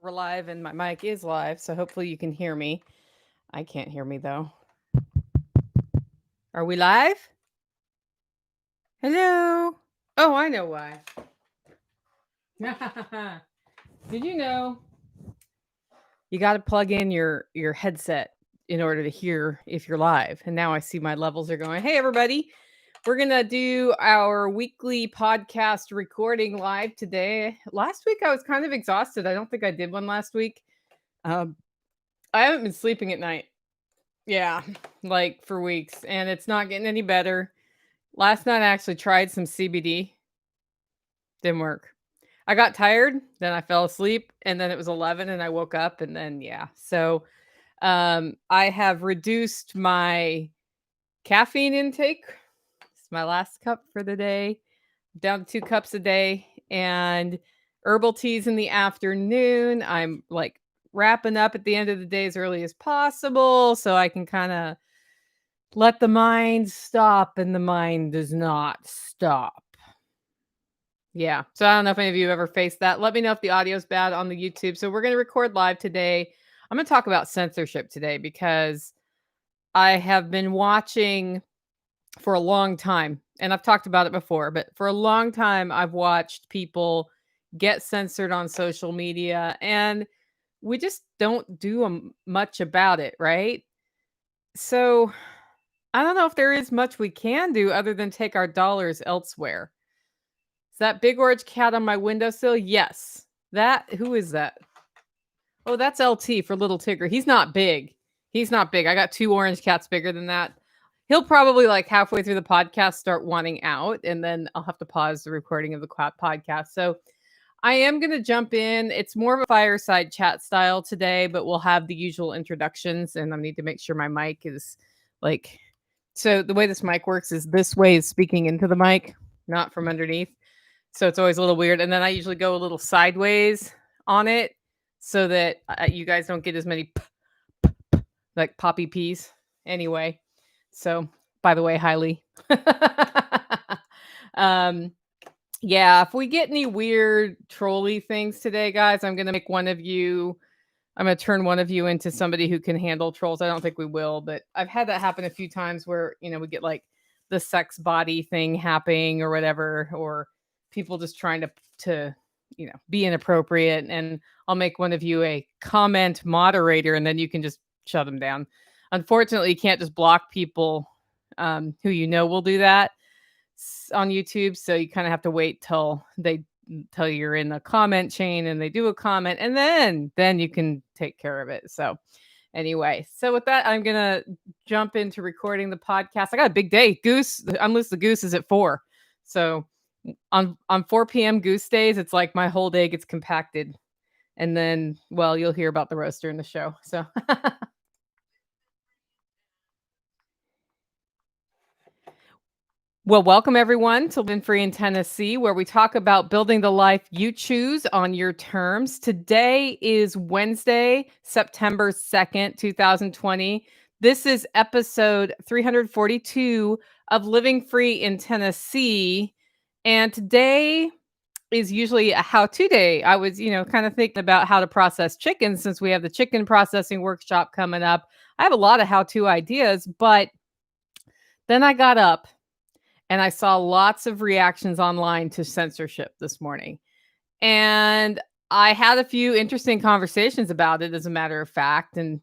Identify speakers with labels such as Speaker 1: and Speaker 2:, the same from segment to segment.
Speaker 1: We're live and my mic is live, so hopefully you can hear me. I can't hear me though. Are we live? Hello? Oh, I know why. Did you know you got to plug in your headset in order to hear if you're live? And now I see my levels are going. Hey everybody. We're going to do our weekly podcast recording live today. Last week I was kind of exhausted. I don't think I did one last week. I haven't been sleeping at night. Yeah, like for weeks, and it's not getting any better. Last night I actually tried some CBD. Didn't work. I got tired, then I fell asleep, and then it was 11 and I woke up and then yeah. So, I have reduced my caffeine intake. It's my last cup for the day. Down to 2 cups a day and herbal teas in the afternoon. I'm like wrapping up at the end of the day as early as possible so I can kind of let the mind stop, and the mind does not stop. Yeah. So I don't know if any of you ever faced that. Let me know if the audio's bad on the YouTube. So we're going to record live today. I'm going to talk about censorship today because I have been watching for a long time, and I've talked about it before, but for a long time, I've watched people get censored on social media, and we just don't do much about it, right? So I don't know if there is much we can do other than take our dollars elsewhere. Is that big orange cat on my windowsill? Yes. Who is that? Oh, that's LT for Little Tigger. He's not big. He's not big. I got 2 orange cats bigger than that. He'll probably like halfway through the podcast start wanting out, and then I'll have to pause the recording of the podcast. So I am going to jump in. It's more of a fireside chat style today, but we'll have the usual introductions, and I need to make sure my mic is like. So the way this mic works is this way is speaking into the mic, not from underneath. So it's always a little weird. And then I usually go a little sideways on it so that you guys don't get as many like poppy peas. Anyway, so by the way, Hailey. Yeah, if we get any weird trolly things today, guys, I'm going to turn one of you into somebody who can handle trolls. I don't think we will, but I've had that happen a few times where, we get like the sex body thing happening or whatever, or people just trying to be inappropriate, and I'll make one of you a comment moderator, and then you can just shut them down. Unfortunately, you can't just block people who will do that on YouTube, so you kind of have to wait till they tell you're in the comment chain and they do a comment, and then you can take care of it. So anyway, so with that, I'm gonna jump into recording the podcast. I got a big day. Unless the goose is at 4. So on 4 p.m. goose days, it's like my whole day gets compacted. And then, well, you'll hear about the roaster in the show. So well, welcome everyone to Live Free in Tennessee, where we talk about building the life you choose on your terms. Today is Wednesday, September 2nd, 2020. This is episode 342 of Living Free in Tennessee. And today is usually a how-to day. I was, kind of thinking about how to process chicken since we have the chicken processing workshop coming up. I have a lot of how-to ideas, but then I got up and I saw lots of reactions online to censorship this morning. And I had a few interesting conversations about it, as a matter of fact. And,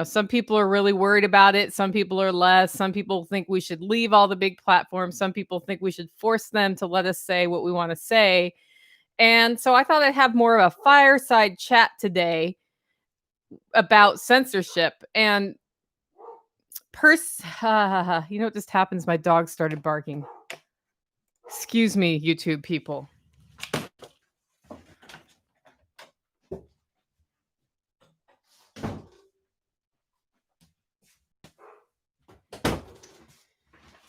Speaker 1: some people are really worried about it. Some people are less. Some people think we should leave all the big platforms. Some people think we should force them to let us say what we want to say. And so I thought I'd have more of a fireside chat today about censorship. And what just happens? My dog started barking. Excuse me, YouTube people.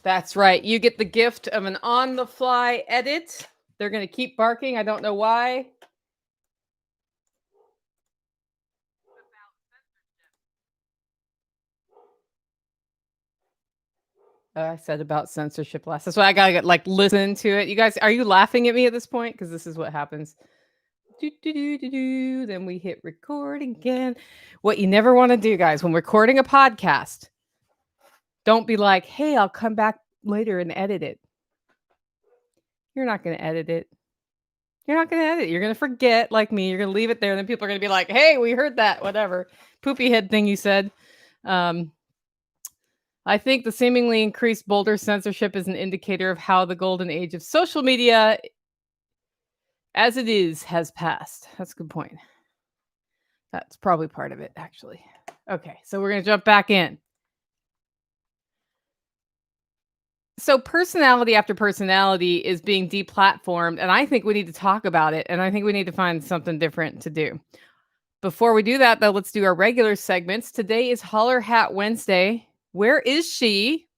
Speaker 1: That's right. You get the gift of an on-the-fly edit. They're going to keep barking. I don't know why. I said about censorship last. That's why I gotta listen to it. You guys, are you laughing at me at this point? Because this is what happens. Then we hit record again. What you never want to do, guys, when recording a podcast, don't be like, hey, I'll come back later and edit it. You're not going to edit it. You're not going to edit it. You're going to forget, like me. You're going to leave it there. And then people are going to be like, hey, we heard that, whatever. Poopy head thing you said. I think the seemingly increased bolder censorship is an indicator of how the golden age of social media as it is has passed. That's a good point. That's probably part of it, actually. Okay, so we're going to jump back in. So personality after personality is being deplatformed, and I think we need to talk about it, and I think we need to find something different to do. Before we do that, though, let's do our regular segments. Today is Holler Hat Wednesday. Where is she?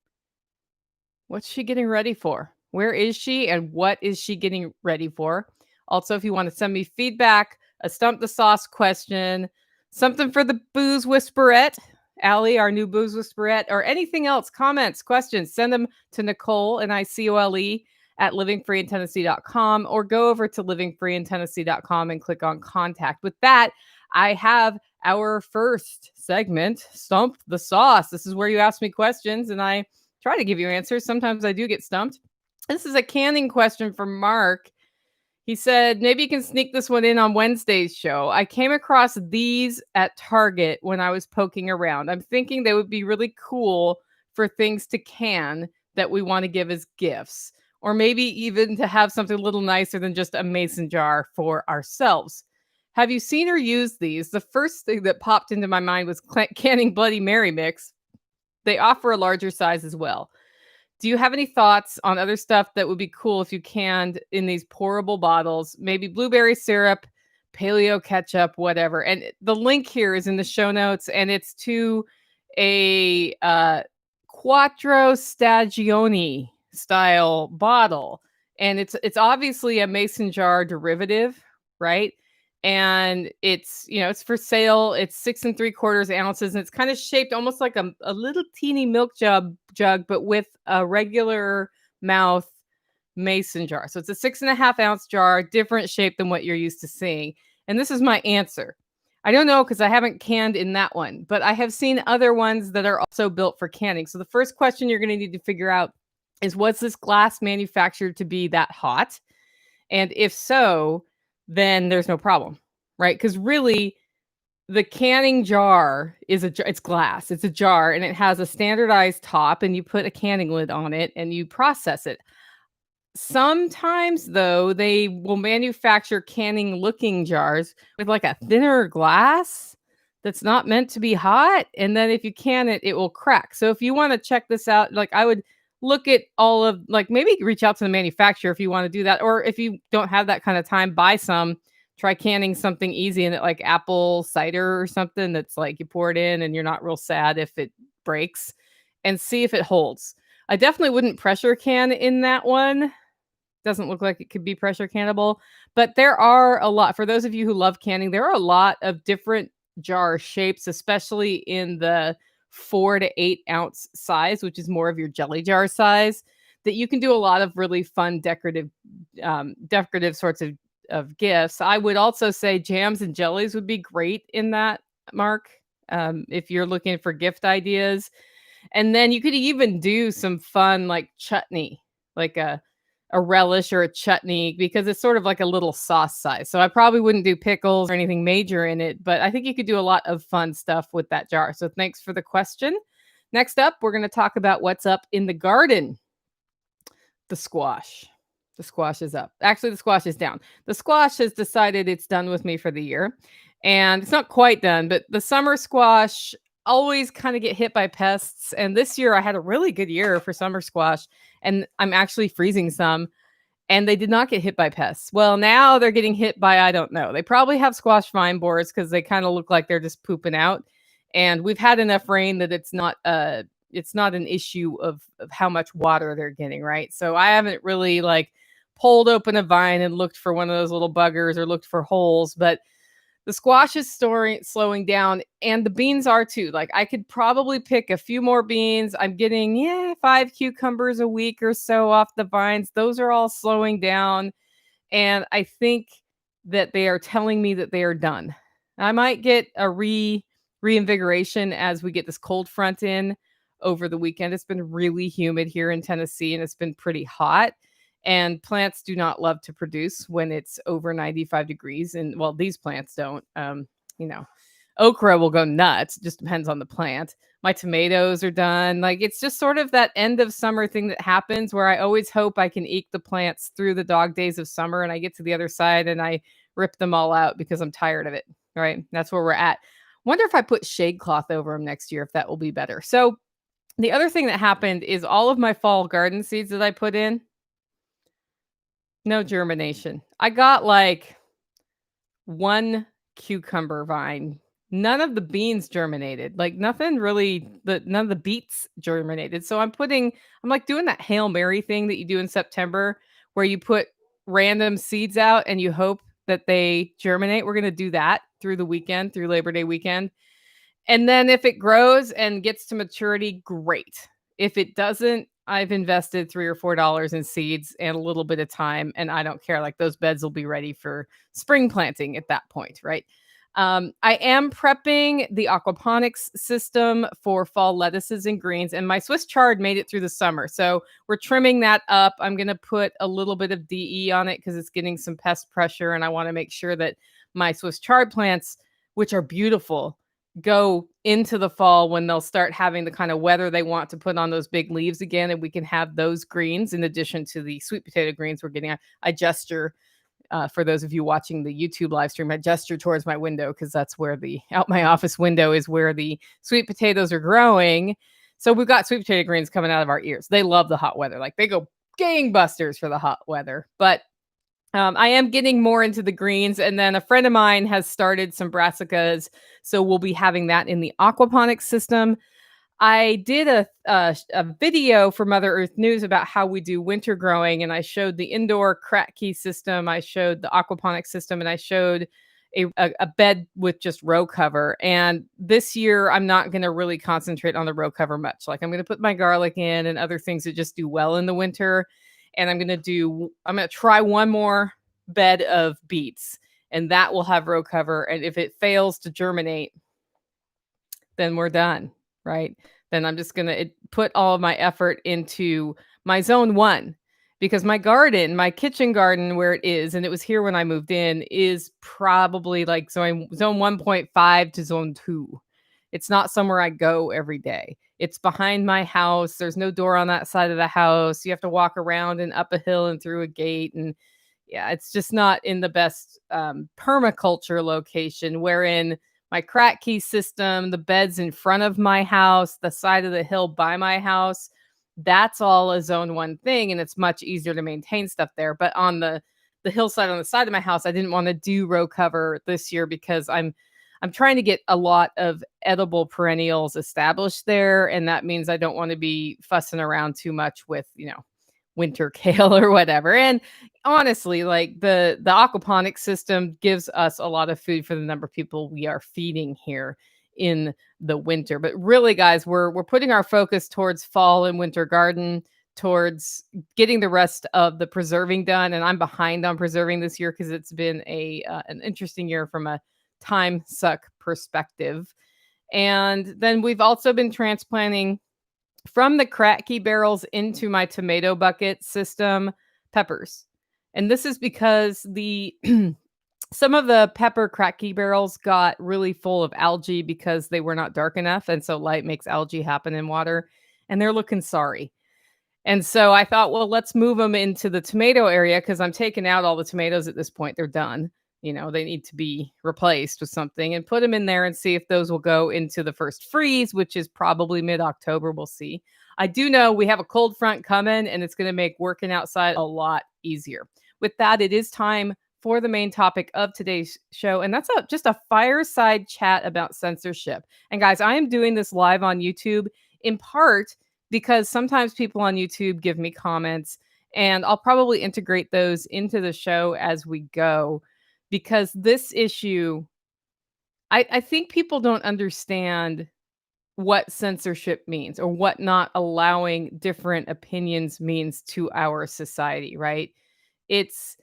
Speaker 1: What's she getting ready for? Where is she, and what is she getting ready for? Also, if you want to send me feedback, a Stump the Sauce question, something for the Booze Whisperette, Allie, our new Booze Whisperette, or anything else, comments, questions, send them to Nicole, Nicole, at livingfreeintennessee.com, or go over to livingfreeintennessee.com and click on contact. With that, I have our first segment, Stump the Sauce. This is where you ask me questions, and I try to give you answers. Sometimes I do get stumped. This is a canning question from Mark. He said, maybe you can sneak this one in on Wednesday's show. I came across these at Target when I was poking around. I'm thinking they would be really cool for things to can that we want to give as gifts, or maybe even to have something a little nicer than just a mason jar for ourselves. Have you seen or used these? The first thing that popped into my mind was canning Bloody Mary mix. They offer a larger size as well. Do you have any thoughts on other stuff that would be cool if you canned in these pourable bottles? Maybe blueberry syrup, paleo ketchup, whatever. And the link here is in the show notes, and it's to a Quattro Stagioni style bottle. And it's obviously a mason jar derivative, right? And it's, it's for sale. It's 6 3/4 ounces, and it's kind of shaped almost like a little teeny milk jug, but with a regular mouth mason jar. So it's a 6.5 ounce jar, different shape than what you're used to seeing. And this is my answer. I don't know, because I haven't canned in that one, but I have seen other ones that are also built for canning. So the first question you're going to need to figure out is, was this glass manufactured to be that hot? And if so, then there's no problem, right? Because really, the canning jar it's glass. It's a jar, and it has a standardized top, and you put a canning lid on it, and you process it. Sometimes, though, they will manufacture canning-looking jars with like a thinner glass that's not meant to be hot, and then if you can it, it will crack. So if you want to check this out, like, I would look at all of, like, maybe reach out to the manufacturer if you want to do that, or if you don't have that kind of time, buy some. Try canning something easy in it, like apple cider or something that's like you pour it in and you're not real sad if it breaks, and see if it holds. I definitely wouldn't pressure can in that one. Doesn't look like it could be pressure cannable, but there are a lot, for those of you who love canning, there are a lot of different jar shapes, especially in the 4 to 8 ounce size, which is more of your jelly jar size, that you can do a lot of really fun decorative sorts of gifts. I would also say jams and jellies would be great in that, Mark, if you're looking for gift ideas. And then you could even do some fun like chutney, like a relish or a chutney, because it's sort of like a little sauce size. So I probably wouldn't do pickles or anything major in it, but I think you could do a lot of fun stuff with that jar. So thanks for the question. Next up, we're going to talk about what's up in the garden. The squash. The squash is up. Actually, the squash is down. The squash has decided it's done with me for the year. And it's not quite done, but the summer squash always kind of get hit by pests. And this year I had a really good year for summer squash, and I'm actually freezing some, and they did not get hit by pests. Well, now they're getting hit by, I don't know. They probably have squash vine borers because they kind of look like they're just pooping out. And we've had enough rain that it's not an issue of how much water they're getting, right? So I haven't really like pulled open a vine and looked for one of those little buggers or looked for holes, but the squash is slowing down, and the beans are too. Like, I could probably pick a few more beans. I'm getting 5 cucumbers a week or so off the vines. Those are all slowing down, and I think that they are telling me that they are done. I might get a reinvigoration as we get this cold front in over the weekend. It's been really humid here in Tennessee and it's been pretty hot. And plants do not love to produce when it's over 95 degrees. And well, these plants don't. You know, okra will go nuts. It just depends on the plant. My tomatoes are done. Like it's just sort of that end of summer thing that happens where I always hope I can eke the plants through the dog days of summer and I get to the other side and I rip them all out because I'm tired of it. Right. That's where we're at. Wonder if I put shade cloth over them next year, if that will be better. So the other thing that happened is all of my fall garden seeds that I put in, no germination. I got like one cucumber vine. None of the beans germinated. Like nothing really, none of the beets germinated. So I'm like doing that Hail Mary thing that you do in September where you put random seeds out and you hope that they germinate. We're going to do that through the weekend, through Labor Day weekend. And then if it grows and gets to maturity, great. If it doesn't, I've invested $3 or $4 in seeds and a little bit of time, and I don't care. Like those beds will be ready for spring planting at that point, right? I am prepping the aquaponics system for fall lettuces and greens, and my Swiss chard made it through the summer. So we're trimming that up. I'm going to put a little bit of DE on it because it's getting some pest pressure, and I want to make sure that my Swiss chard plants, which are beautiful, go into the fall when they'll start having the kind of weather they want to put on those big leaves again, and we can have those greens in addition to the sweet potato greens we're getting. I gesture for those of you watching the YouTube live stream, I gesture towards my window because that's where out my office window is where the sweet potatoes are growing. So we've got sweet potato greens coming out of our ears. They love the hot weather. Like they go gangbusters for the hot weather. But I am getting more into the greens. And then a friend of mine has started some brassicas. So we'll be having that in the aquaponics system. I did a video for Mother Earth News about how we do winter growing, and I showed the indoor crack key system, I showed the aquaponics system, and I showed a bed with just row cover. And this year, I'm not going to really concentrate on the row cover much. Like I'm going to put my garlic in and other things that just do well in the winter. And I'm going to try one more bed of beets, and that will have row cover. And if it fails to germinate, then we're done. Right? Then I'm just going to put all of my effort into my zone 1 because my garden, my kitchen garden where it is, and it was here when I moved in, is probably like zone 1.5 to zone 2. It's not somewhere I go every day. It's behind my house. There's no door on that side of the house. You have to walk around and up a hill and through a gate. And yeah, it's just not in the best permaculture location, wherein my crack key system, the beds in front of my house, the side of the hill by my house, that's all a zone 1 thing. And it's much easier to maintain stuff there. But on the hillside on the side of my house, I didn't want to do row cover this year because I'm trying to get a lot of edible perennials established there. And that means I don't want to be fussing around too much with, winter kale or whatever. And honestly, like the aquaponics system gives us a lot of food for the number of people we are feeding here in the winter. But really, guys, we're putting our focus towards fall and winter garden, towards getting the rest of the preserving done. And I'm behind on preserving this year because it's been an interesting year from a time suck perspective. And then we've also been transplanting from the crack key barrels into my tomato bucket system peppers. And this is because some of the pepper crack key barrels got really full of algae because they were not dark enough. And so light makes algae happen in water, and they're looking sorry. And so I thought, well, let's move them into the tomato area because I'm taking out all the tomatoes at this point. They're done. They need to be replaced with something, and put them in there and see if those will go into the first freeze, which is probably mid-October. We'll see. I do know we have a cold front coming, and it's going to make working outside a lot easier. With that, it is time for the main topic of today's show, and that's just a fireside chat about censorship. And guys, I am doing this live on YouTube in part because sometimes people on YouTube give me comments, and I'll probably integrate those into the show as we go. Because this issue, I think people don't understand what censorship means or what not allowing different opinions means to our society, right? It's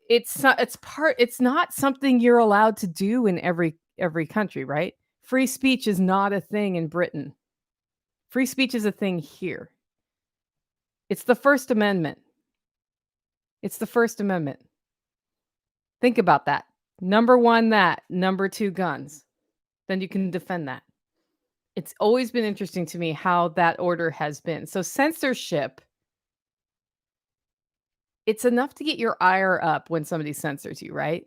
Speaker 1: it's not something you're allowed to do in every country, right? Free speech is not a thing in Britain. Free speech is a thing here. It's the First Amendment. It's the First Amendment. Think about that. Number 1, that. Number 2, guns. Then you can defend that. It's always been interesting to me how that order has been. So censorship, it's enough to get your ire up when somebody censors you, right?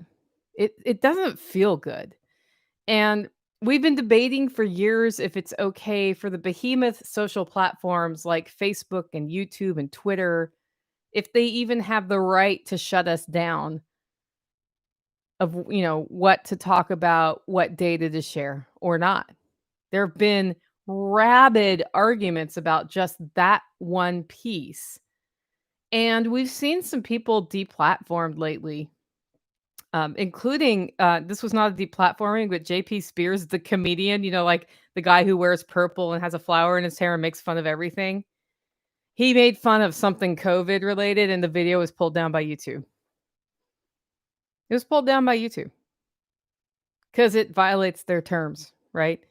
Speaker 1: It doesn't feel good. And we've been debating for years if it's okay for the behemoth social platforms like Facebook and YouTube and Twitter, if they even have the right to shut us down of, what to talk about, what data to share or not. There have been rabid arguments about just that one piece. And we've seen some people deplatformed lately, including this was not a deplatforming, but JP Spears, the comedian, like the guy who wears purple and has a flower in his hair and makes fun of everything. He made fun of something COVID related, and the video was pulled down by YouTube. It was pulled down by YouTube because it violates their terms, right?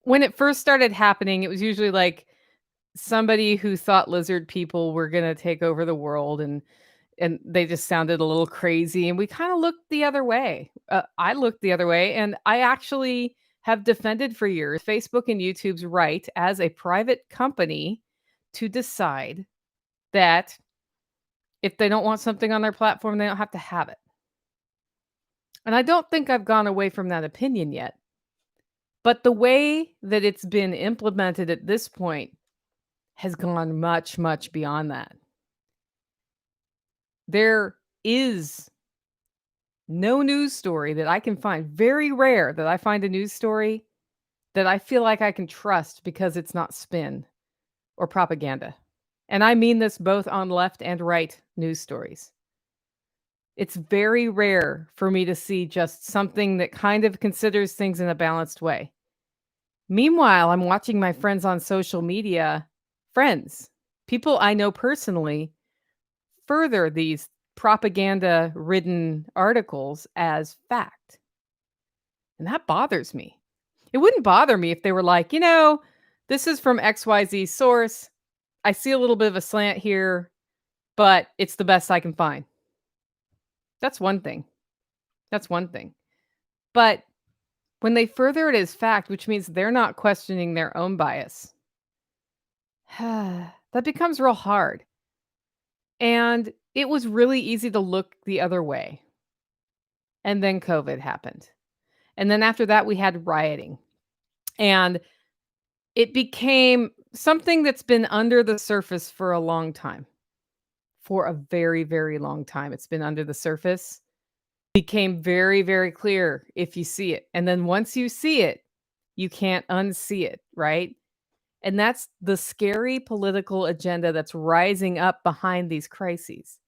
Speaker 1: When it first started happening, it was usually like somebody who thought lizard people were gonna take over the world, and they just sounded a little crazy, and we kinda looked the other way. I looked the other way, and I actually have defended for years Facebook and YouTube's right as a private company to decide that if they don't want something on their platform, they don't have to have it. And I don't think I've gone away from that opinion yet. But the way that it's been implemented at this point has gone much, much beyond that. There is no news story that I can find, very rare that I find a news story that I feel like I can trust because it's not spin or propaganda. And I mean this both on left and right news stories. It's very rare for me to see just something that kind of considers things in a balanced way. Meanwhile, I'm watching my friends on social media, friends, people I know personally, further these propaganda-ridden articles as fact. And that bothers me. It wouldn't bother me if they were like, this is from XYZ source. I see a little bit of a slant here, but it's the best I can find. That's one thing. That's one thing. But when they further it as fact, which means they're not questioning their own bias, that becomes real hard. And it was really easy to look the other way. And then COVID happened. And then after that, we had rioting. And it became something that's been under the surface for a long time. For a very, very long time. It's been under the surface. Became very, very clear if you see it. And then once you see it, you can't unsee it, right? And that's the scary political agenda that's rising up behind these crises.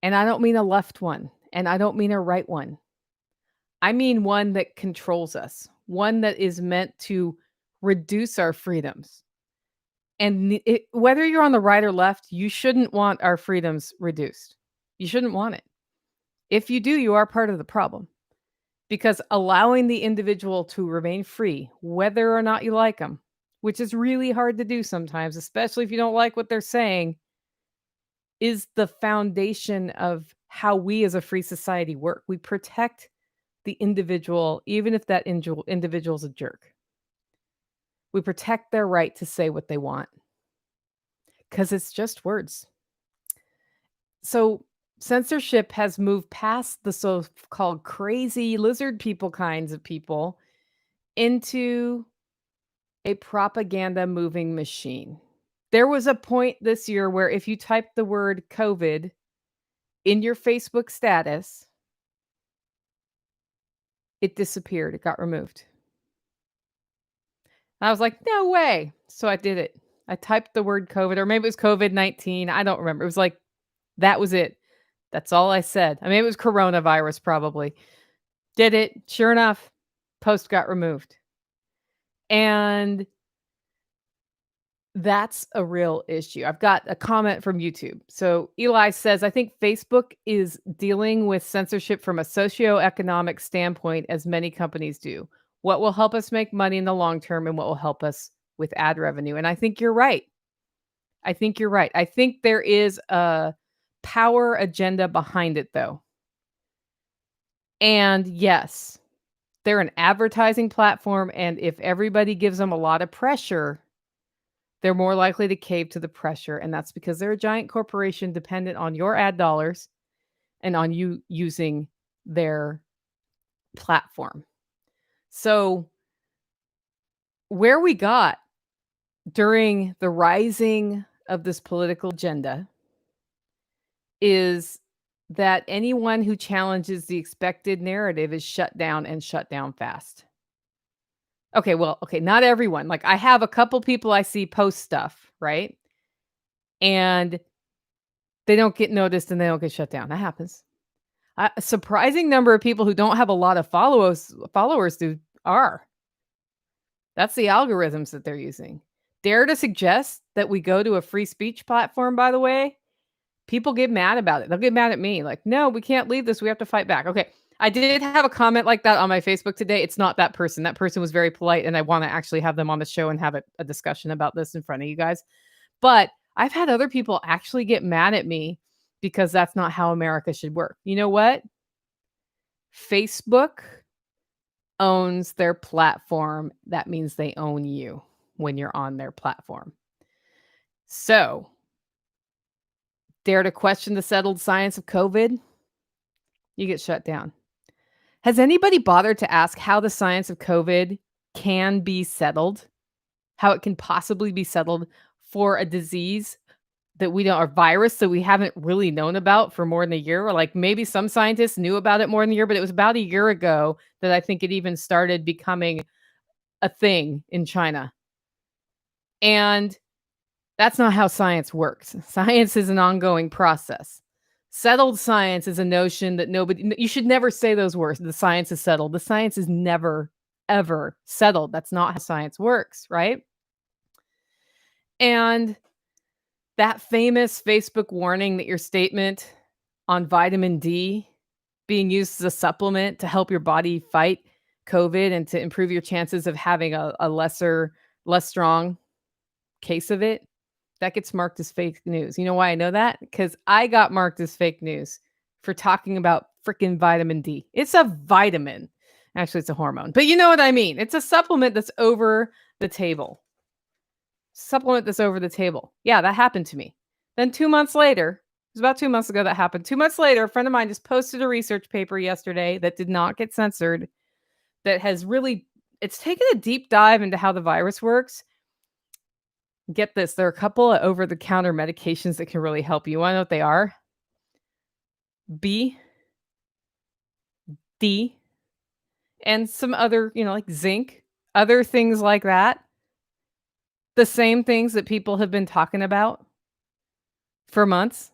Speaker 1: And I don't mean a left one, and I don't mean a right one. I mean one that controls us, one that is meant to reduce our freedoms. And whether you're on the right or left, you shouldn't want our freedoms reduced. You shouldn't want it. If you do, you are part of the problem. Because allowing the individual to remain free, whether or not you like them, which is really hard to do sometimes, especially if you don't like what they're saying, is the foundation of how we as a free society work. We protect the individual, even if that individual is a jerk. We protect their right to say what they want because it's just words. So censorship has moved past the so-called crazy lizard people kinds of people into a propaganda moving machine. There was a point this year where if you typed the word COVID in your Facebook status, it disappeared. It got removed. I was like, no way. So I did it. I typed the word COVID, or maybe it was COVID-19. I don't remember. It was like, that was it. That's all I said. I mean, it was coronavirus probably. Did it. Sure enough, post got removed. And That's a real issue. I've got a comment from YouTube. So Eli says, I think Facebook is dealing with censorship from a socioeconomic standpoint, as many companies do. What will help us make money in the long term and what will help us with ad revenue? And I think you're right. I think you're right. I think there is a power agenda behind it, though. And yes, they're an advertising platform. And if everybody gives them a lot of pressure, they're more likely to cave to the pressure, and that's because they're a giant corporation dependent on your ad dollars and on you using their platform. So, where we got during the rising of this political agenda is that anyone who challenges the expected narrative is shut down and shut down fast. Okay, well, okay, not everyone. Like, I have a couple people I see post stuff, right? And they don't get noticed and they don't get shut down. That happens. A surprising number of people who don't have a lot of followers are. That's the algorithms that they're using. Dare to suggest that we go to a free speech platform, by the way, people get mad about it. They'll get mad at me like, "No, we can't leave this. We have to fight back." Okay. I did have a comment like that on my Facebook today. It's not that person. That person was very polite, and I wanna actually have them on the show and have a discussion about this in front of you guys. But I've had other people actually get mad at me because that's not how America should work. You know what? Facebook owns their platform. That means they own you when you're on their platform. So, dare to question the settled science of COVID? You get shut down. Has anybody bothered to ask how the science of COVID can be settled? How it can possibly be settled for a disease that we don't, or virus that we haven't really known about for more than a year? Or like maybe some scientists knew about it more than a year, but it was about a year ago that I think it even started becoming a thing in China. And that's not how science works. Science is an ongoing process. Settled science is a notion that you should never say those words. The science is settled. The science is never, ever settled. That's not how science works, right? And that famous Facebook warning that your statement on vitamin D being used as a supplement to help your body fight COVID and to improve your chances of having a less strong case of it, that gets marked as fake news. You know why I know that? Because I got marked as fake news for talking about freaking vitamin D. It's a vitamin. Actually, it's a hormone, but you know what I mean. It's a supplement that's over the table. Yeah, that happened to me. Then 2 months later, it was about 2 months ago that happened. 2 months later, a friend of mine just posted a research paper yesterday that did not get censored, that has really, it's taken a deep dive into how the virus works. Get this, there are a couple of over-the-counter medications that can really help you. You wanna know what they are? B, D, and some other, like zinc, other things like that. The same things that people have been talking about for months.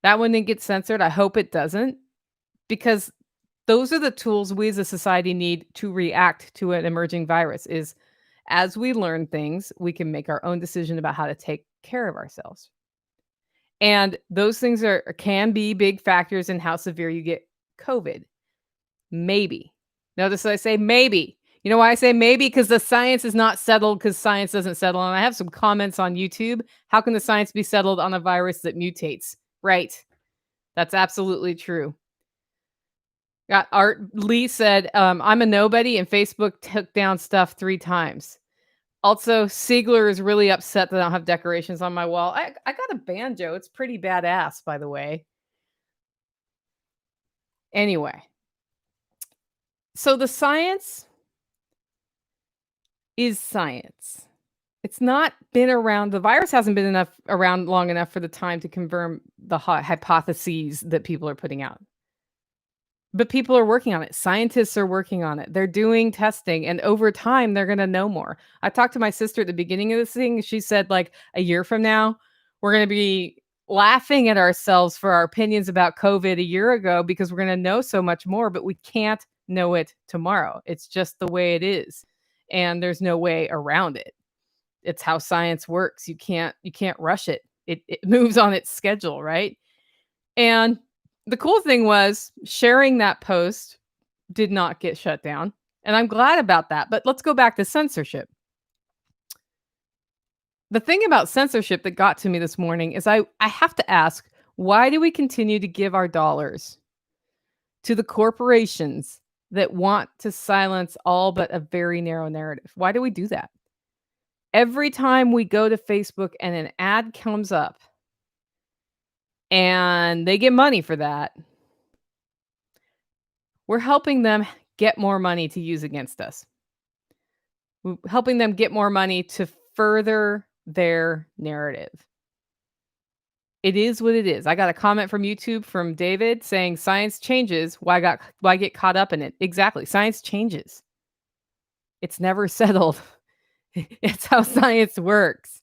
Speaker 1: That one didn't get censored. I hope it doesn't, because those are the tools we as a society need to react to an emerging virus. Is as we learn things, we can make our own decision about how to take care of ourselves. And those things can be big factors in how severe you get COVID. Maybe. Notice I say maybe. You know why I say maybe? Because the science is not settled, because science doesn't settle. And I have some comments on YouTube. How can the science be settled on a virus that mutates? Right. That's absolutely true. Got Art Lee said, I'm a nobody and Facebook took down stuff 3 times. Also, Siegler is really upset that I don't have decorations on my wall. I got a banjo. It's pretty badass, by the way. Anyway. So the science is science. It's not been around. The virus hasn't been around long enough for the time to confirm the hypotheses that people are putting out. But people are working on it. Scientists are working on it. They're doing testing, and over time, they're going to know more. I talked to my sister at the beginning of this thing. She said, like, a year from now, we're going to be laughing at ourselves for our opinions about COVID a year ago, because we're going to know so much more, but we can't know it tomorrow. It's just the way it is, and there's no way around it. It's how science works. You can't rush it. It moves on its schedule, right? And the cool thing was sharing that post did not get shut down, and I'm glad about that. But let's go back to censorship. The thing about censorship that got to me this morning is I have to ask, why do we continue to give our dollars to the corporations that want to silence all but a very narrow narrative? Why do we do that? Every time we go to Facebook and an ad comes up and they get money for that, we're helping them get more money to use against us. We're helping them get more money to further their narrative. It is what it is. I got a comment from YouTube from David saying science changes. Why get caught up in it? Exactly. Science changes. It's never settled. It's how science works.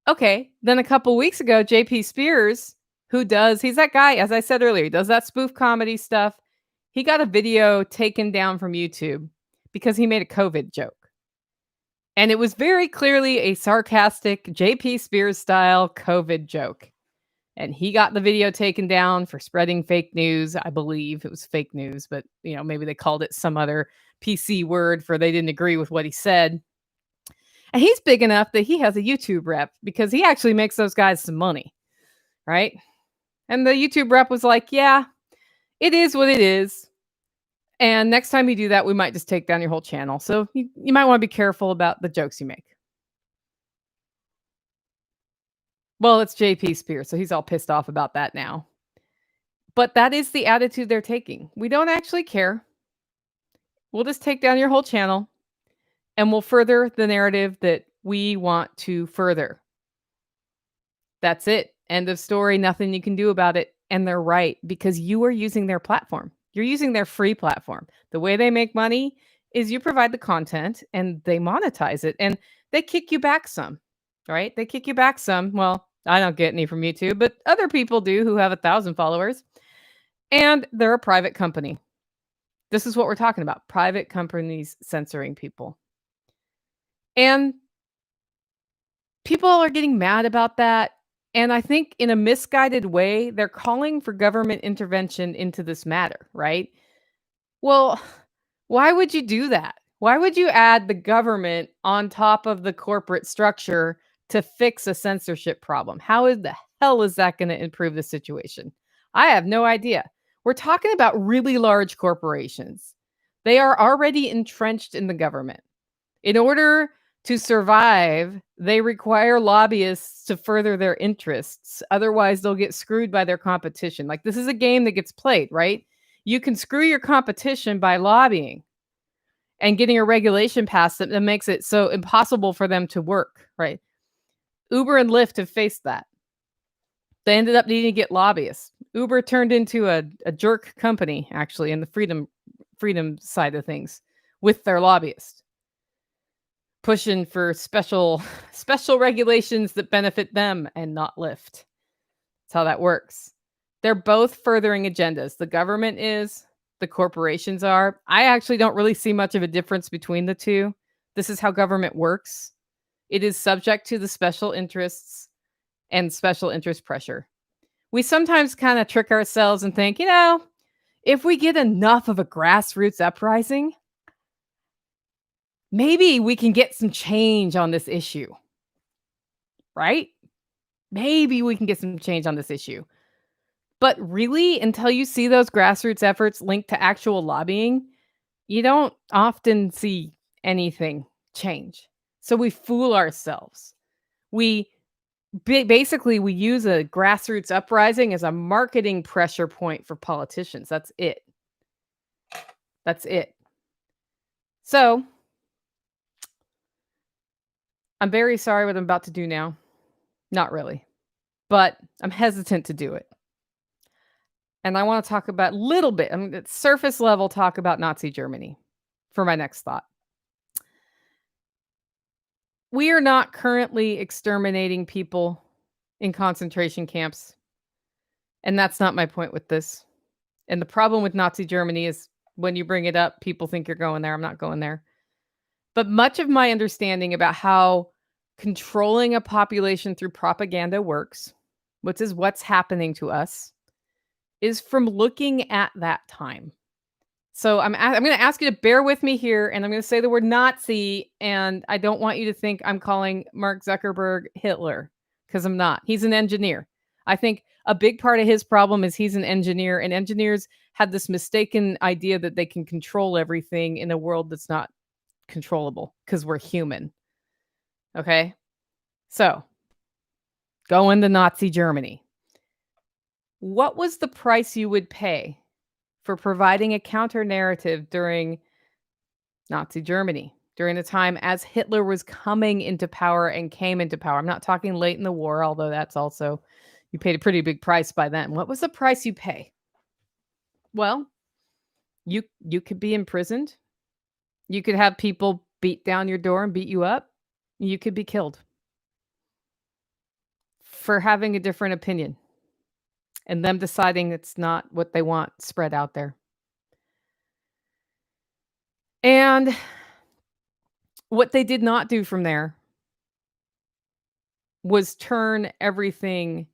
Speaker 1: Okay. Then a couple weeks ago, JP Spears, he's that guy, as I said earlier, he does that spoof comedy stuff. He got a video taken down from YouTube because he made a COVID joke. And it was very clearly a sarcastic JP Spears style COVID joke. And he got the video taken down for spreading fake news. I believe it was fake news, but maybe they called it some other PC word for they didn't agree with what he said. And he's big enough that he has a YouTube rep because he actually makes those guys some money, right? And the YouTube rep was like, yeah, it is what it is. And next time you do that, we might just take down your whole channel. So you might want to be careful about the jokes you make. Well, it's JP Spears, so he's all pissed off about that now. But that is the attitude they're taking. We don't actually care. We'll just take down your whole channel and we'll further the narrative that we want to further. That's it. End of story. Nothing you can do about it. And they're right, because you are using their platform. You're using their free platform. The way they make money is you provide the content and they monetize it and they kick you back some, right? They kick you back some. Well, I don't get any from YouTube, but other people do who have 1,000 followers. And they're a private company. This is what we're talking about. Private companies censoring people. And people are getting mad about that. And I think in a misguided way, they're calling for government intervention into this matter, right? Well, why would you do that? Why would you add the government on top of the corporate structure to fix a censorship problem? How in the hell is that going to improve the situation? I have no idea. We're talking about really large corporations. They are already entrenched in the government. In order to survive, they require lobbyists to further their interests. Otherwise, they'll get screwed by their competition. Like, this is a game that gets played, right? You can screw your competition by lobbying and getting a regulation passed that makes it so impossible for them to work, right? Uber and Lyft have faced that. They ended up needing to get lobbyists. Uber turned into a jerk company, actually, in the freedom side of things with their lobbyists, pushing for special regulations that benefit them and not Lyft. That's how that works. They're both furthering agendas. The government is, the corporations are. I actually don't really see much of a difference between the two. This is how government works. It is subject to the special interests and special interest pressure. We sometimes kind of trick ourselves and think, if we get enough of a grassroots uprising, maybe we can get some change on this issue, right? Maybe we can get some change on this issue. But really, until you see those grassroots efforts linked to actual lobbying, you don't often see anything change. So we fool ourselves. Basically, we use a grassroots uprising as a marketing pressure point for politicians. That's it. So I'm very sorry what I'm about to do now. Not really, but I'm hesitant to do it. And I want to talk about a little bit, it's surface level talk about Nazi Germany for my next thought. We are not currently exterminating people in concentration camps. And that's not my point with this. And the problem with Nazi Germany is when you bring it up, people think you're going there. I'm not going there. But much of my understanding about how controlling a population through propaganda works, which is what's happening to us, is from looking at that time. So I'm gonna ask you to bear with me here, and I'm gonna say the word Nazi, and I don't want you to think I'm calling Mark Zuckerberg Hitler, because 'cause I'm not. He's an engineer. I think a big part of his problem is he's an engineer, and engineers had this mistaken idea that they can control everything in a world that's not controllable because 'cause we're human, okay? So, going to Nazi Germany. What was the price you would pay for providing a counter narrative during Nazi Germany, during the time as Hitler was coming into power and came into power? I'm not talking late in the war, although that's also you paid a pretty big price by then. What was the price you pay? Well, you could be imprisoned. You could have people beat down your door and beat you up. You could be killed for having a different opinion and them deciding it's not what they want spread out there. And what they did not do from there was turn everything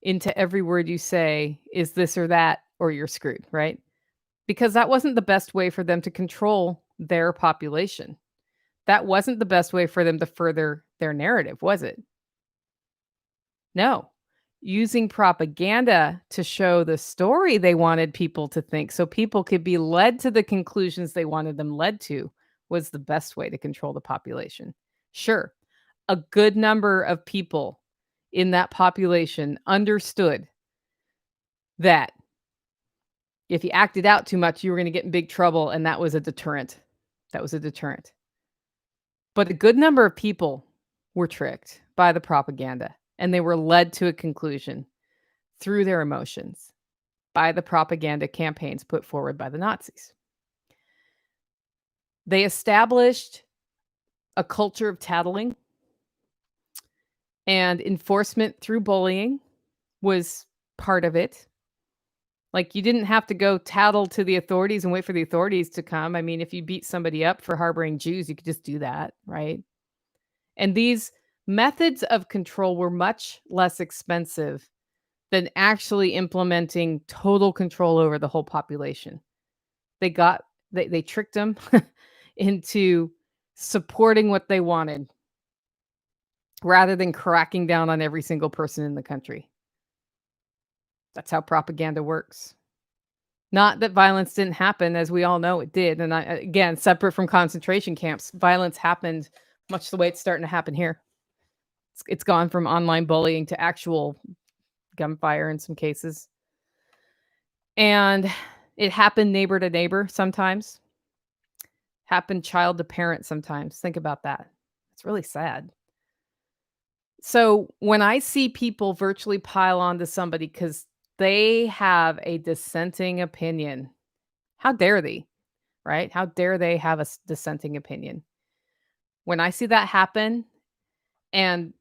Speaker 1: into every word you say is this or that or you're screwed, right? Because that wasn't the best way for them to control their population. That wasn't the best way for them to further their narrative, was it? No. Using propaganda to show the story they wanted people to think so people could be led to the conclusions they wanted them led to was the best way to control the population. Sure, a good number of people in that population understood that if you acted out too much, you were going to get in big trouble, and that was a deterrent. That was a deterrent. But a good number of people were tricked by the propaganda, and they were led to a conclusion through their emotions by the propaganda campaigns put forward by the Nazis. They established a culture of tattling, and enforcement through bullying was part of it. Like, you didn't have to go tattle to the authorities and wait for the authorities to come. I mean, if you beat somebody up for harboring Jews, you could just do that, right? And these methods of control were much less expensive than actually implementing total control over the whole population. They tricked them into supporting what they wanted rather than cracking down on every single person in the country. That's how propaganda works. Not that violence didn't happen, as we all know it did. And again, separate from concentration camps, violence happened much the way it's starting to happen here. It's gone from online bullying to actual gunfire in some cases. And it happened neighbor to neighbor sometimes. Happened child to parent sometimes. Think about that. It's really sad. So when I see people virtually pile on to somebody because they have a dissenting opinion, how dare they, right? How dare they have a dissenting opinion? When I see that happen and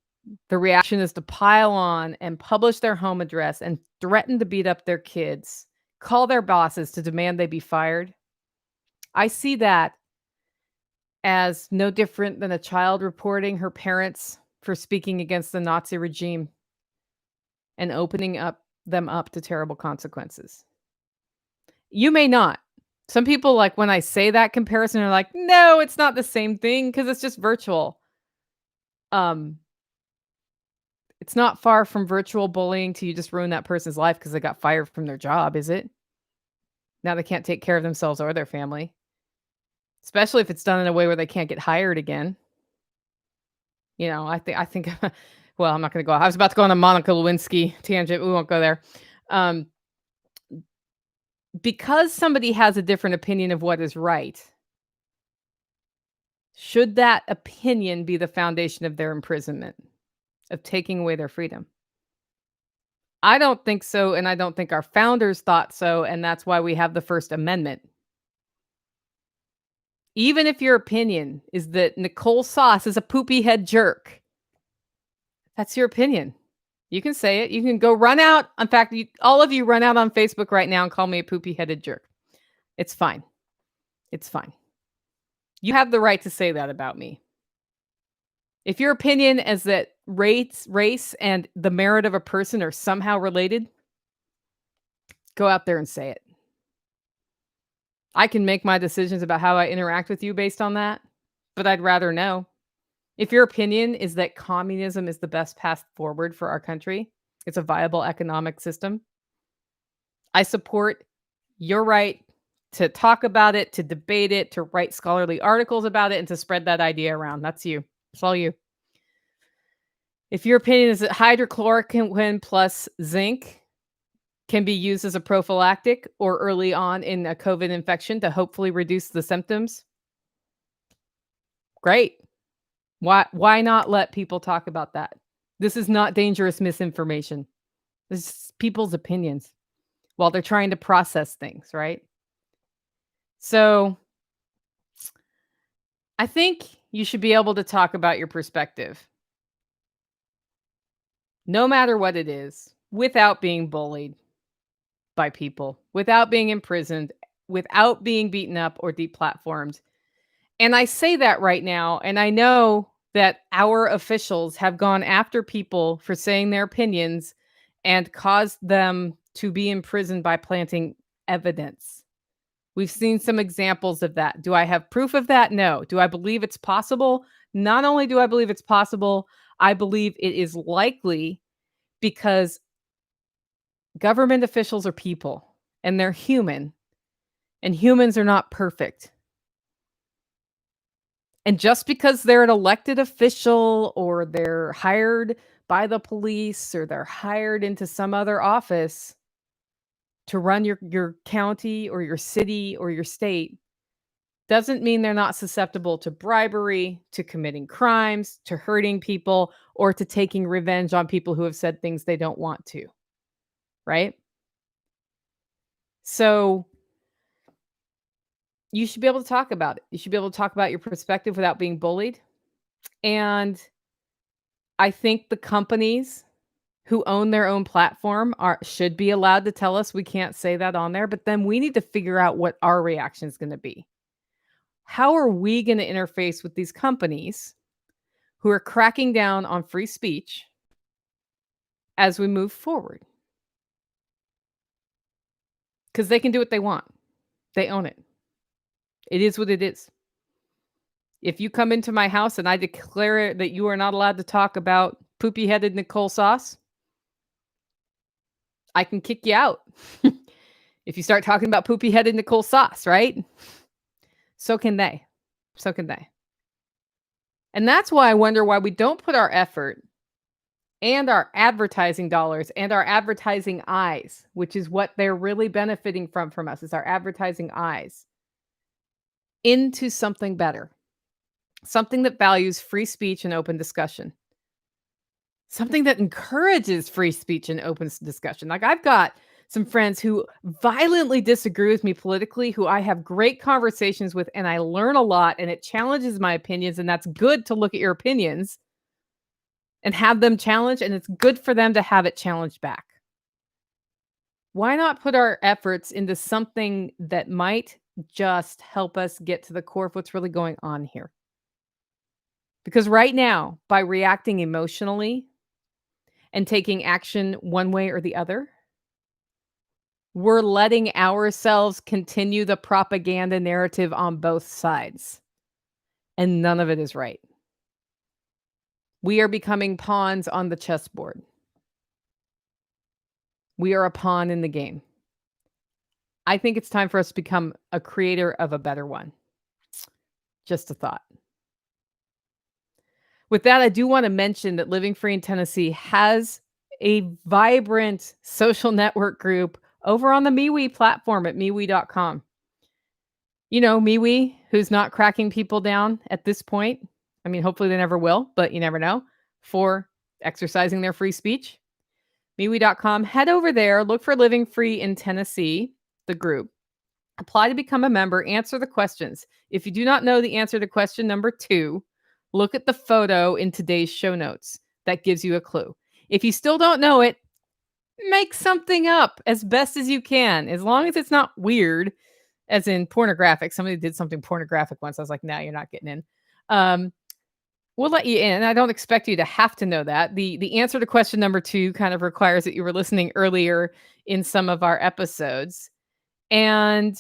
Speaker 1: the reaction is to pile on and publish their home address and threaten to beat up their kids, call their bosses to demand they be fired, I see that as no different than a child reporting her parents for speaking against the Nazi regime and opening them up to terrible consequences. You may not. Some people, like, when I say that comparison, are like, "No, it's not the same thing because it's just virtual." Um, it's not far from virtual bullying till you just ruin that person's life because they got fired from their job, is it? Now they can't take care of themselves or their family, especially if it's done in a way where they can't get hired again. I think well, I'm not gonna go I was about to go on a Monica Lewinsky tangent, we won't go there. Um, because somebody has a different opinion of what is right, should that opinion be the foundation of their imprisonment, of taking away their freedom? I don't think so, and I don't think our founders thought so, and that's why we have the First Amendment. Even if your opinion is that Nicole Sauce is a poopy head jerk, that's your opinion. You can say it. You can go run out. In fact, all of you run out on Facebook right now and call me a poopy headed jerk. It's fine. It's fine. You have the right to say that about me. If your opinion is that race and the merit of a person are somehow related, go out there and say it. I can make my decisions about how I interact with you based on that, but I'd rather know. If your opinion is that communism is the best path forward for our country, it's a viable economic system, I support your right to talk about it, to debate it, to write scholarly articles about it, and to spread that idea around. That's you. It's all you. If your opinion is that hydrochloroquine plus zinc can be used as a prophylactic or early on in a COVID infection to hopefully reduce the symptoms, great. Why not let people talk about that? This is not dangerous misinformation. This is people's opinions while they're trying to process things, right? So, I think you should be able to talk about your perspective, no matter what it is, without being bullied by people, without being imprisoned, without being beaten up or deplatformed. And I say that right now, and I know that our officials have gone after people for saying their opinions and caused them to be imprisoned by planting evidence. We've seen some examples of that. Do I have proof of that? No. Do I believe it's possible? Not only do I believe it's possible, I believe it is likely because government officials are people and they're human, and humans are not perfect. And just because they're an elected official or they're hired by the police or they're hired into some other office to run your county or your city or your state doesn't mean they're not susceptible to bribery, to committing crimes, to hurting people, or to taking revenge on people who have said things they don't want to, right? So you should be able to talk about it. You should be able to talk about your perspective without being bullied. And I think the companies who own their own platform should be allowed to tell us we can't say that on there, but then we need to figure out what our reaction is going to be. How are we going to interface with these companies who are cracking down on free speech as we move forward? Because they can do what they want. They own it. It is what it is. If you come into my house and I declare that you are not allowed to talk about poopy-headed Nicole Sauce, I can kick you out. If you start talking about poopy-headed Nicole Sauce, right? So can they. So can they. And that's why I wonder why we don't put our effort and our advertising dollars and our advertising eyes, which is what they're really benefiting from us, is our advertising eyes, into something better. Something that values free speech and open discussion. Something that encourages free speech and open discussion. Like, I've got some friends who violently disagree with me politically, who I have great conversations with, and I learn a lot, and it challenges my opinions, and that's good to look at your opinions and have them challenged, and it's good for them to have it challenged back. Why not put our efforts into something that might just help us get to the core of what's really going on here? Because right now, by reacting emotionally and taking action one way or the other, we're letting ourselves continue the propaganda narrative on both sides. And none of it is right. We are becoming pawns on the chessboard. We are a pawn in the game. I think it's time for us to become a creator of a better one. Just a thought. With that, I do want to mention that Living Free in Tennessee has a vibrant social network group over on the MeWe platform at MeWe.com. You know, MeWe, who's not cracking people down at this point. I mean, hopefully they never will, but you never know, for exercising their free speech. MeWe.com. Head over there, look for Living Free in Tennessee, the group. Apply to become a member, answer the questions. If you do not know the answer to question number 2, look at the photo in today's show notes. That gives you a clue. If you still don't know it, make something up as best as you can. As long as it's not weird, as in pornographic. Somebody did something pornographic once. I was like, no, you're not getting in. Um, we'll let you in. I don't expect you to have to know that. The answer to question number 2 kind of requires that you were listening earlier in some of our episodes. And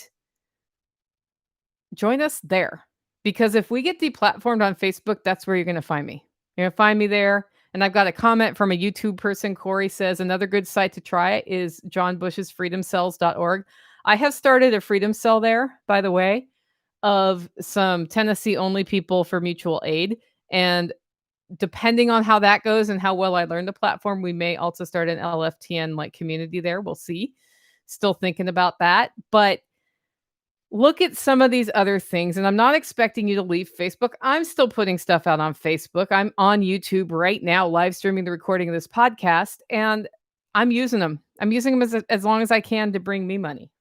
Speaker 1: join us there. Because if we get deplatformed on Facebook, that's where you're going to find me. You're going to find me there. And I've got a comment from a YouTube person. Corey says, another good site to try is John Bush's freedomcells.org. I have started a freedom cell there, by the way, of some Tennessee only people for mutual aid. And depending on how that goes and how well I learn the platform, we may also start an LFTN like community there. We'll see. Still thinking about that. But look at some of these other things, and I'm not expecting you to leave Facebook. I'm still putting stuff out on Facebook. I'm on YouTube right now, live streaming the recording of this podcast, and I'm using them. I'm using them as long as I can to bring me money,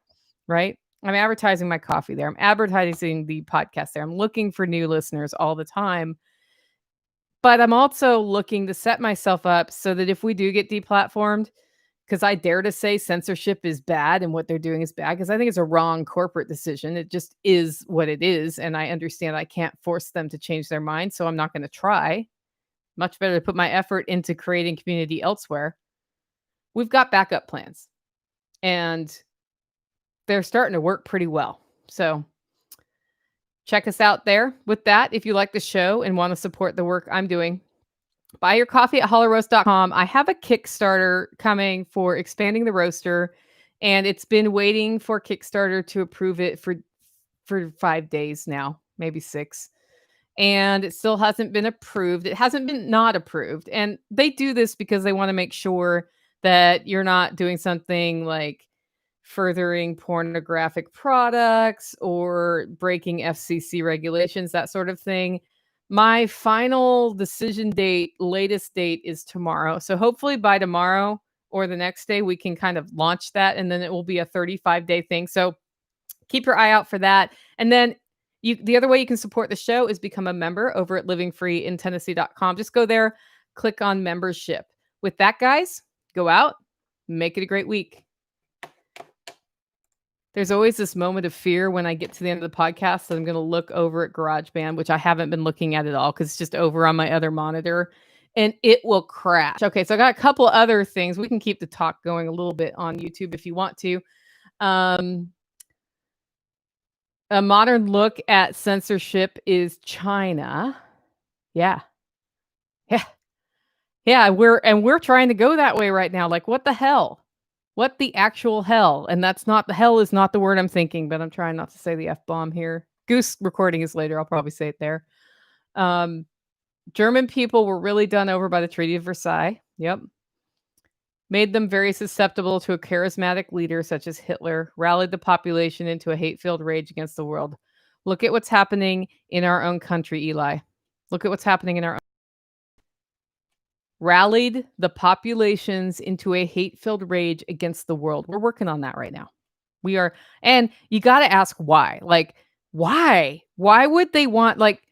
Speaker 1: right? I'm advertising my coffee there. I'm advertising the podcast there. I'm looking for new listeners all the time. But I'm also looking to set myself up so that if we do get deplatformed, because I dare to say censorship is bad and what they're doing is bad, because I think it's a wrong corporate decision. It just is what it is. And I understand I can't force them to change their mind. So I'm not going to try. Much better to put my effort into creating community elsewhere. We've got backup plans and they're starting to work pretty well. So check us out there. With that, if you like the show and want to support the work I'm doing, buy your coffee at hollowroast.com. I have a Kickstarter coming for expanding the roaster, and it's been waiting for Kickstarter to approve it for 5 days now, maybe 6. And it still hasn't been approved. It hasn't been not approved. And they do this because they want to make sure that you're not doing something like furthering pornographic products or breaking FCC regulations, that sort of thing. My final decision date, latest date, is tomorrow. So hopefully by tomorrow or the next day, we can kind of launch that, and then it will be a 35-day thing. So keep your eye out for that. And then the other way you can support the show is become a member over at livingfreeintennessee.com. Just go there, click on membership. With that, guys, go out, make it a great week. There's always this moment of fear when I get to the end of the podcast that I'm going to look over at GarageBand, which I haven't been looking at all because it's just over on my other monitor, and it will crash. Okay, so I got a couple other things. We can keep the talk going a little bit on YouTube if you want to. A modern look at censorship is China. Yeah. We're trying to go that way right now. Like, what the hell? What the actual hell? And that's not, the hell is not the word I'm thinking, but I'm trying not to say the F-bomb here. Goose recording is later. I'll probably say it there. German people were really done over by the Treaty of Versailles. Yep. Made them very susceptible to a charismatic leader such as Hitler, rallied the population into a hate-filled rage against the world. Look at what's happening in our own country, Eli. Look at what's happening in our own. Rallied the populations into a hate-filled rage against the world. We're working on that right now. We are, and you got to ask why. Like, why? Why would they want, like,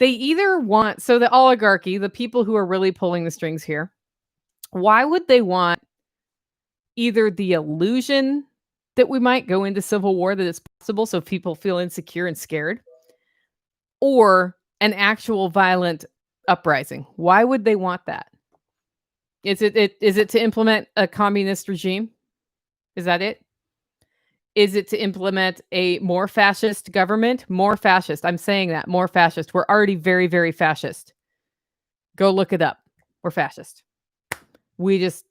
Speaker 1: they either want, so the oligarchy, the people who are really pulling the strings here, why would they want either the illusion that we might go into civil war, that it's possible, so people feel insecure and scared, or an actual violent uprising? Why would they want that? Is it to implement a communist regime? Is that it? Is it to implement a more fascist government? More fascist. I'm saying that. More fascist. We're already very, very fascist. Go look it up. We're fascist. We just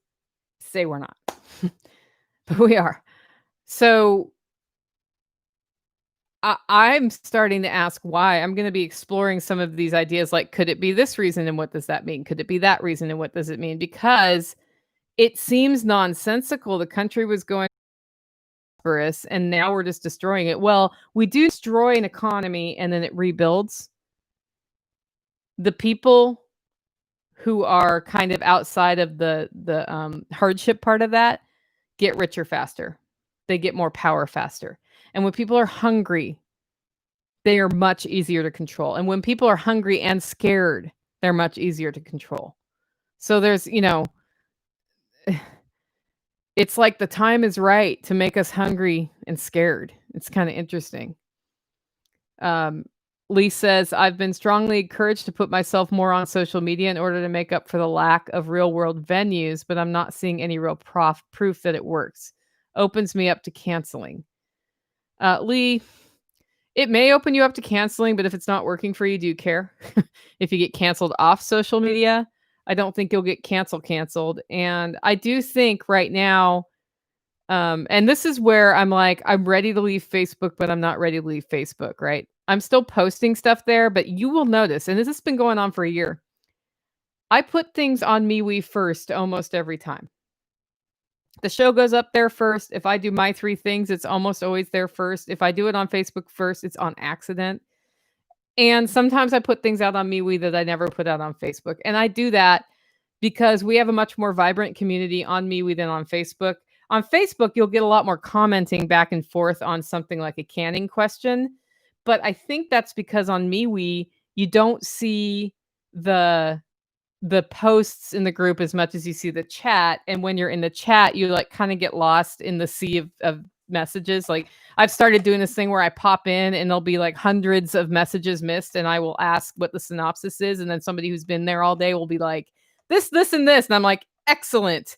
Speaker 1: say we're not. But we are. So I'm starting to ask why. I'm going to be exploring some of these ideas, like, could it be this reason and what does that mean? Could it be that reason and what does it mean? Because it seems nonsensical. The country was going prosperous and now we're just destroying it. Well, we do destroy an economy and then it rebuilds. The people who are kind of outside of the hardship part of that get richer faster. They get more power faster. And when people are hungry, they are much easier to control. And when people are hungry and scared, they're much easier to control. So there's, it's like the time is right to make us hungry and scared. It's kind of interesting. Lee says, I've been strongly encouraged to put myself more on social media in order to make up for the lack of real world venues, but I'm not seeing any real proof that it works. Opens me up to canceling. Lee, it may open you up to canceling, but if it's not working for you, do you care? If you get canceled off social media, I don't think you'll get canceled. And I do think right now, and this is where I'm like, I'm ready to leave Facebook, but I'm not ready to leave Facebook, right? I'm still posting stuff there, but you will notice, and this has been going on for a year. I put things on MeWe first almost every time. The show goes up there first. If I do my 3 things, it's almost always there first. If I do it on Facebook first, it's on accident. And sometimes I put things out on MeWe that I never put out on Facebook. And I do that because we have a much more vibrant community on MeWe than on Facebook. On Facebook, you'll get a lot more commenting back and forth on something like a canning question. But I think that's because on MeWe, you don't see the posts in the group as much as you see the chat. And when you're in the chat, you like kind of get lost in the sea of messages. Like I've started doing this thing where I pop in and there'll be like hundreds of messages missed, and I will ask what the synopsis is. And then somebody who's been there all day will be like, this, and this. And I'm like, excellent.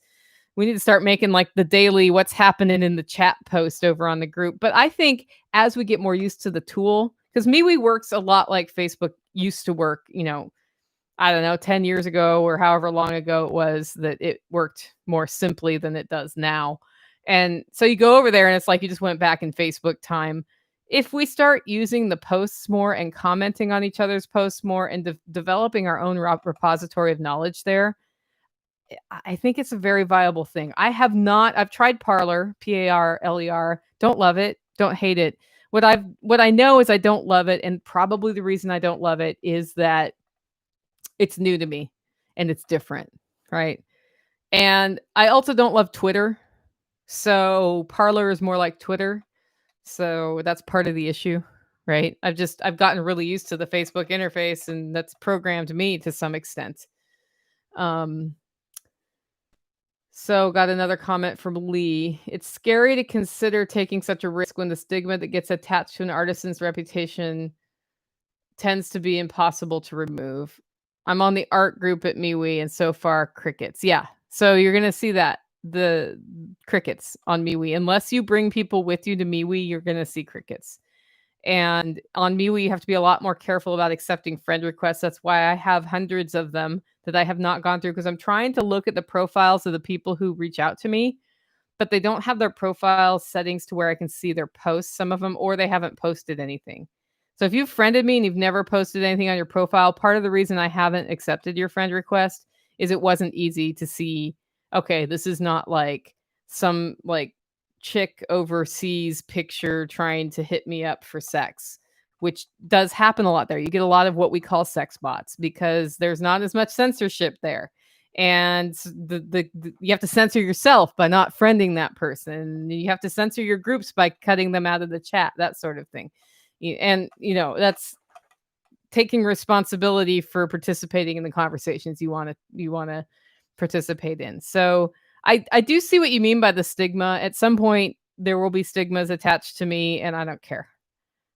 Speaker 1: We need to start making like the daily what's happening in the chat post over on the group. But I think as we get more used to the tool, because MeWe works a lot like Facebook used to work, I don't know, 10 years ago or however long ago it was, that it worked more simply than it does now. And so you go over there and it's like you just went back in Facebook time. If we start using the posts more and commenting on each other's posts more and developing our own repository of knowledge there, I think it's a very viable thing. I've tried Parler, Parler, don't love it, don't hate it. What I know is I don't love it. And probably the reason I don't love it is that it's new to me and it's different, right? And I also don't love Twitter. So Parler is more like Twitter. So that's part of the issue, right? I've gotten really used to the Facebook interface, and that's programmed me to some extent. So got another comment from Lee. It's scary to consider taking such a risk when the stigma that gets attached to an artisan's reputation tends to be impossible to remove. I'm on the art group at MeWe, and so far, crickets. Yeah. So you're going to see that, the crickets on MeWe. Unless you bring people with you to MeWe, you're going to see crickets. And on MeWe, you have to be a lot more careful about accepting friend requests. That's why I have hundreds of them that I have not gone through, because I'm trying to look at the profiles of the people who reach out to me, but they don't have their profile settings to where I can see their posts, some of them, or they haven't posted anything. So if you've friended me and you've never posted anything on your profile, part of the reason I haven't accepted your friend request is it wasn't easy to see, okay, this is not like some like chick overseas picture trying to hit me up for sex, which does happen a lot there. You get a lot of what we call sex bots because there's not as much censorship there. And you have to censor yourself by not friending that person. You have to censor your groups by cutting them out of the chat, that sort of thing. And, that's taking responsibility for participating in the conversations you want to participate in. So I do see what you mean by the stigma. At some point, there will be stigmas attached to me, and I don't care.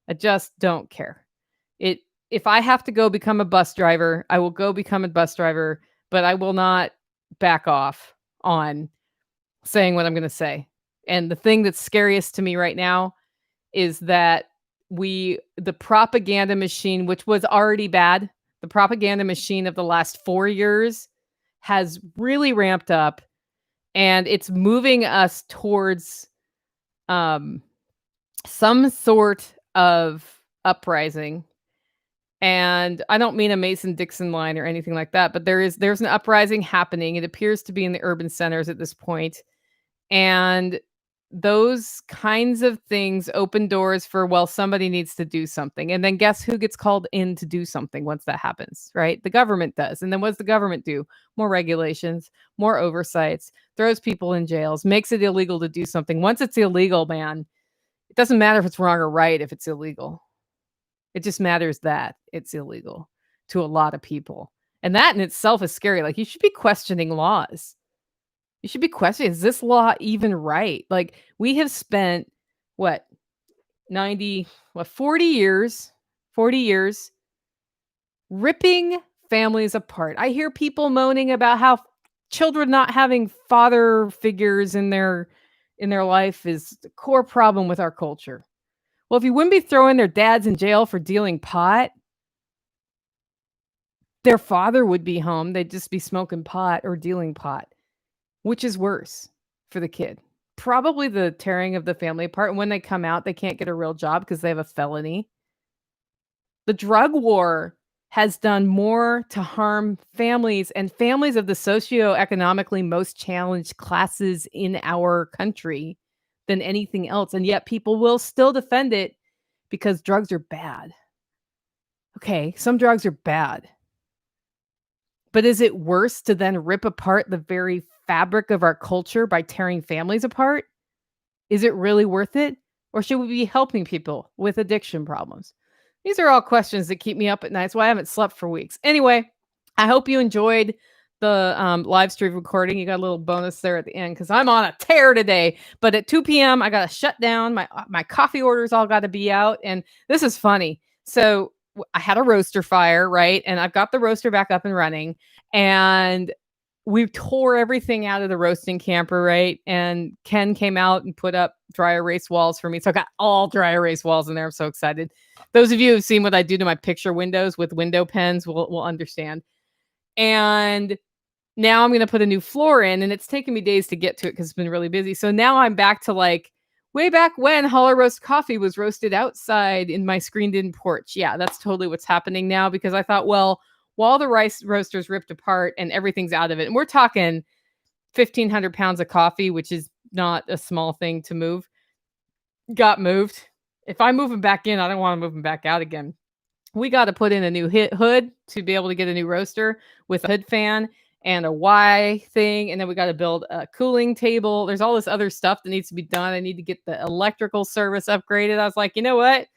Speaker 1: I just don't care. If I have to go become a bus driver, I will go become a bus driver, but I will not back off on saying what I'm going to say. And the thing that's scariest to me right now is that the propaganda machine, which was already bad, the propaganda machine of the last 4 years has really ramped up, and it's moving us towards some sort of uprising. And I don't mean a Mason-Dixon line or anything like that, but there's an uprising happening. It appears to be in the urban centers at this point. And those kinds of things open doors for, well, somebody needs to do something. And then guess who gets called in to do something once that happens, right? The government does. And then what does the government do? More regulations, more oversights, throws people in jails, makes it illegal to do something. Once it's illegal, man, it doesn't matter if it's wrong or right if it's illegal. It just matters that it's illegal to a lot of people. And that in itself is scary. Like, you should be questioning laws. You should be questioning, is this law even right? Like, we have spent, what, 40 years, 40 years ripping families apart. I hear people moaning about how children not having father figures in their life is the core problem with our culture. Well, if you wouldn't be throwing their dads in jail for dealing pot, their father would be home. They'd just be smoking pot or dealing pot. Which is worse for the kid? Probably the tearing of the family apart, and when they come out, they can't get a real job because they have a felony. The drug war has done more to harm families and families of the socioeconomically most challenged classes in our country than anything else, and yet people will still defend it because drugs are bad. Okay, some drugs are bad. But is it worse to then rip apart the very fabric of our culture by tearing families apart? Is it really worth it? Or should we be helping people with addiction problems? These are all questions that keep me up at night. That's why I haven't slept for weeks. Anyway, I hope you enjoyed the live stream recording. You got a little bonus there at the end because I'm on a tear today. But at 2 p.m., I got to shut down. My coffee orders all got to be out. And this is funny. So I had a roaster fire, right? And I've got the roaster back up and running. And we tore everything out of the roasting camper, right? And Ken came out and put up dry erase walls for me. So I got all dry erase walls in there. I'm so excited. Those of you who've seen what I do to my picture windows with window pens will understand. And now I'm going to put a new floor in, and it's taken me days to get to it because it's been really busy. So now I'm back to like way back when Holler Roast coffee was roasted outside in my screened-in porch. Yeah, that's totally what's happening now because I thought, well, while the rice roaster's ripped apart and everything's out of it, and we're talking 1,500 pounds of coffee, which is not a small thing to move, got moved. If I move them back in, I don't want to move them back out again. We got to put in a new hood to be able to get a new roaster with a hood fan and a Y thing. And then we got to build a cooling table. There's all this other stuff that needs to be done. I need to get the electrical service upgraded. I was like, you know what?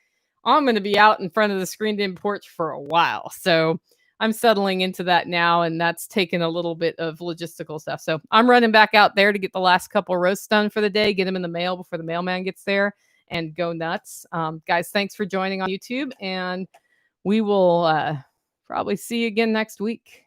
Speaker 1: I'm going to be out in front of the screened-in porch for a while. So I'm settling into that now, and that's taken a little bit of logistical stuff. So I'm running back out there to get the last couple roasts done for the day, get them in the mail before the mailman gets there, and go nuts. Guys, thanks for joining on YouTube, and we will probably see you again next week.